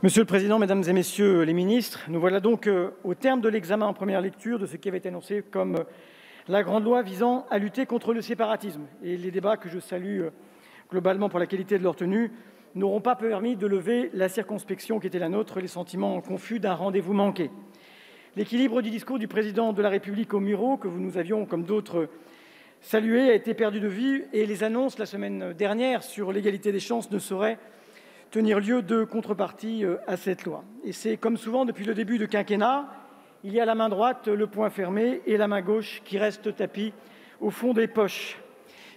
Monsieur le Président, Mesdames et Messieurs les ministres, nous voilà donc au terme de l'examen en première lecture de ce qui avait été annoncé comme la grande loi visant à lutter contre le séparatisme. Et les débats, que je salue globalement pour la qualité de leur tenue, n'auront pas permis de lever la circonspection qui était la nôtre, les sentiments confus d'un rendez-vous manqué. L'équilibre du discours du Président de la République au Murau, que nous avions, comme d'autres, salué, a été perdu de vue, et les annonces la semaine dernière sur l'égalité des chances ne sauraient tenir lieu de contrepartie à cette loi. Et c'est comme souvent depuis le début du quinquennat, il y a la main droite, le poing fermé, et la main gauche qui reste tapie au fond des poches.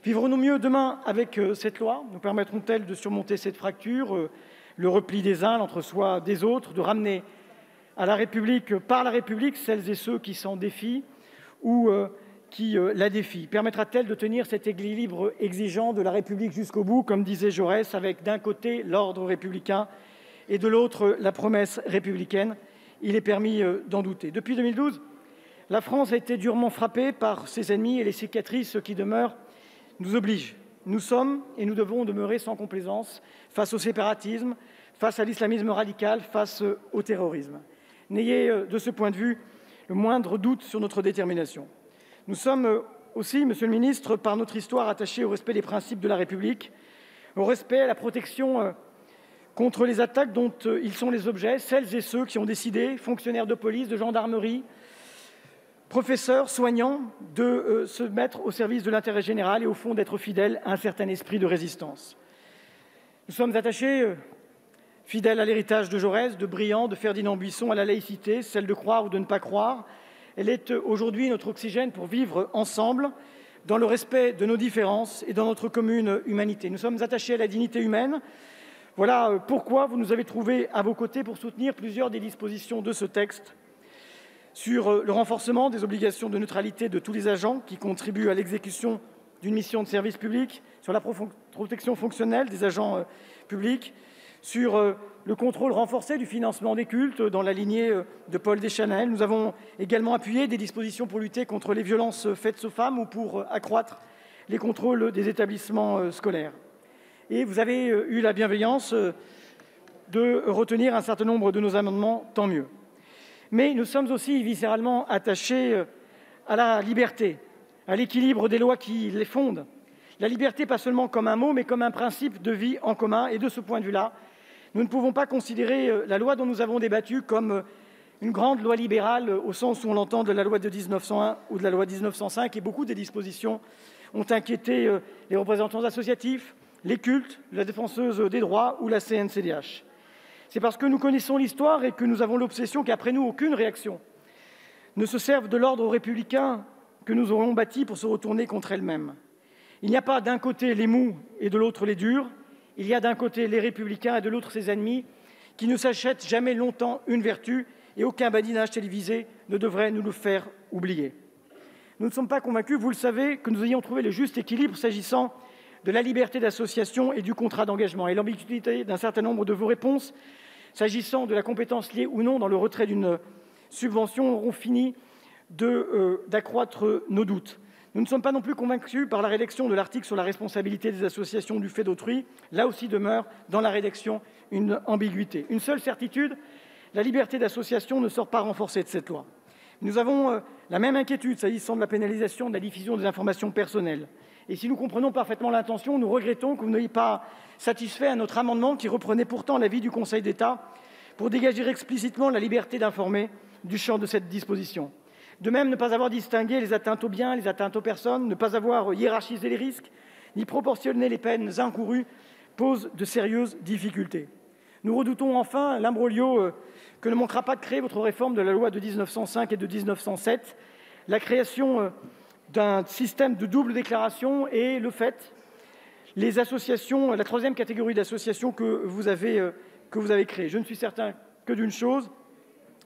Vivrons-nous mieux demain avec cette loi? Nous permettront-elles de surmonter cette fracture, le repli des uns, l'entre-soi des autres, de ramener à la République, par la République, celles et ceux qui s'en défient ou qui la défient? Permettra-t-elle de tenir cet équilibre exigeant de la République jusqu'au bout, comme disait Jaurès, avec d'un côté l'ordre républicain et de l'autre la promesse républicaine? Il est permis d'en douter. Depuis 2012, la France a été durement frappée par ses ennemis et les cicatrices qui demeurent nous obligent. Nous sommes et nous devons demeurer sans complaisance face au séparatisme, face à l'islamisme radical, face au terrorisme. N'ayez de ce point de vue le moindre doute sur notre détermination. Nous sommes aussi, Monsieur le ministre, par notre histoire, attachés au respect des principes de la République, au respect, à la protection contre les attaques dont ils sont les objets, celles et ceux qui ont décidé, fonctionnaires de police, de gendarmerie, professeurs, soignants, de se mettre au service de l'intérêt général et au fond d'être fidèles à un certain esprit de résistance. Nous sommes attachés, fidèles à l'héritage de Jaurès, de Briand, de Ferdinand Buisson, à la laïcité, celle de croire ou de ne pas croire. Elle est aujourd'hui notre oxygène pour vivre ensemble dans le respect de nos différences et dans notre commune humanité. Nous sommes attachés à la dignité humaine. Voilà pourquoi vous nous avez trouvés à vos côtés pour soutenir plusieurs des dispositions de ce texte sur le renforcement des obligations de neutralité de tous les agents qui contribuent à l'exécution d'une mission de service public, sur la protection fonctionnelle des agents publics, sur le contrôle renforcé du financement des cultes dans la lignée de Paul Deschanel. Nous avons également appuyé des dispositions pour lutter contre les violences faites aux femmes ou pour accroître les contrôles des établissements scolaires. Et vous avez eu la bienveillance de retenir un certain nombre de nos amendements, tant mieux. Mais nous sommes aussi viscéralement attachés à la liberté, à l'équilibre des lois qui les fondent. La liberté, pas seulement comme un mot, mais comme un principe de vie en commun. Et de ce point de vue-là, nous ne pouvons pas considérer la loi dont nous avons débattu comme une grande loi libérale au sens où on l'entend de la loi de 1901 ou de la loi de 1905. Et beaucoup des dispositions ont inquiété les représentants associatifs, les cultes, la défenseuse des droits ou la CNCDH. C'est parce que nous connaissons l'histoire et que nous avons l'obsession qu'après nous, aucune réaction ne se serve de l'ordre républicain que nous aurons bâti pour se retourner contre elle-même. Il n'y a pas d'un côté les mous et de l'autre les durs. Il y a d'un côté les républicains et de l'autre ses ennemis qui ne s'achètent jamais longtemps une vertu et aucun badinage télévisé ne devrait nous le faire oublier. Nous ne sommes pas convaincus, vous le savez, que nous ayons trouvé le juste équilibre s'agissant de la liberté d'association et du contrat d'engagement. Et l'ambiguïté d'un certain nombre de vos réponses, s'agissant de la compétence liée ou non dans le retrait d'une subvention, auront fini d'accroître nos doutes. Nous ne sommes pas non plus convaincus par la rédaction de l'article sur la responsabilité des associations du fait d'autrui. Là aussi demeure dans la rédaction une ambiguïté. Une seule certitude, la liberté d'association ne sort pas renforcée de cette loi. Nous avons la même inquiétude s'agissant de la pénalisation de la diffusion des informations personnelles. Et si nous comprenons parfaitement l'intention, nous regrettons que vous n'ayez pas satisfait à notre amendement qui reprenait pourtant l'avis du Conseil d'État pour dégager explicitement la liberté d'informer du champ de cette disposition. De même, ne pas avoir distingué les atteintes aux biens, les atteintes aux personnes, ne pas avoir hiérarchisé les risques, ni proportionné les peines encourues pose de sérieuses difficultés. Nous redoutons enfin l'imbroglio que ne manquera pas de créer votre réforme de la loi de 1905 et de 1907, la création d'un système de double déclaration et le fait, les associations, la troisième catégorie d'associations que vous avez créée. Je ne suis certain que d'une chose,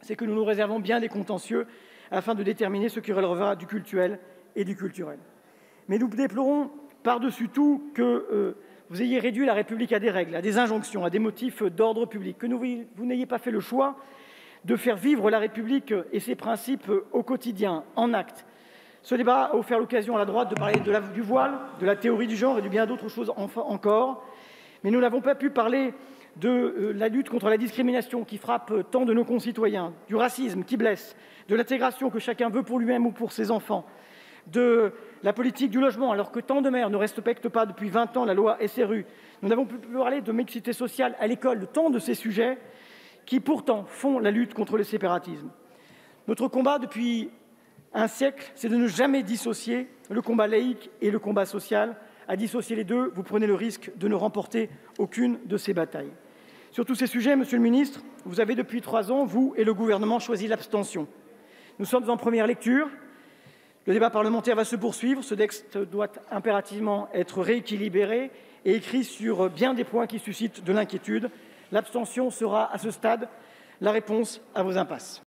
c'est que nous nous réservons bien des contentieux afin de déterminer ce qui relèvera du cultuel et du culturel. Mais nous déplorons par-dessus tout que vous ayez réduit la République à des règles, à des injonctions, à des motifs d'ordre public, que vous n'ayez pas fait le choix de faire vivre la République et ses principes au quotidien, en actes. Ce débat a offert l'occasion à la droite de parler du voile, de la théorie du genre et de bien d'autres choses encore, mais nous n'avons pas pu parler de la lutte contre la discrimination qui frappe tant de nos concitoyens, du racisme qui blesse, de l'intégration que chacun veut pour lui-même ou pour ses enfants, de la politique du logement, alors que tant de maires ne respectent pas depuis 20 ans la loi SRU. Nous n'avons pu parler de mixité sociale à l'école, de tant de ces sujets qui pourtant font la lutte contre le séparatisme. Notre combat depuis un siècle, c'est de ne jamais dissocier le combat laïque et le combat social. À dissocier les deux, vous prenez le risque de ne remporter aucune de ces batailles. Sur tous ces sujets, Monsieur le ministre, vous avez depuis 3 ans, vous et le gouvernement, choisi l'abstention. Nous sommes en première lecture. Le débat parlementaire va se poursuivre. Ce texte doit impérativement être rééquilibré et écrit sur bien des points qui suscitent de l'inquiétude. L'abstention sera, à ce stade, la réponse à vos impasses.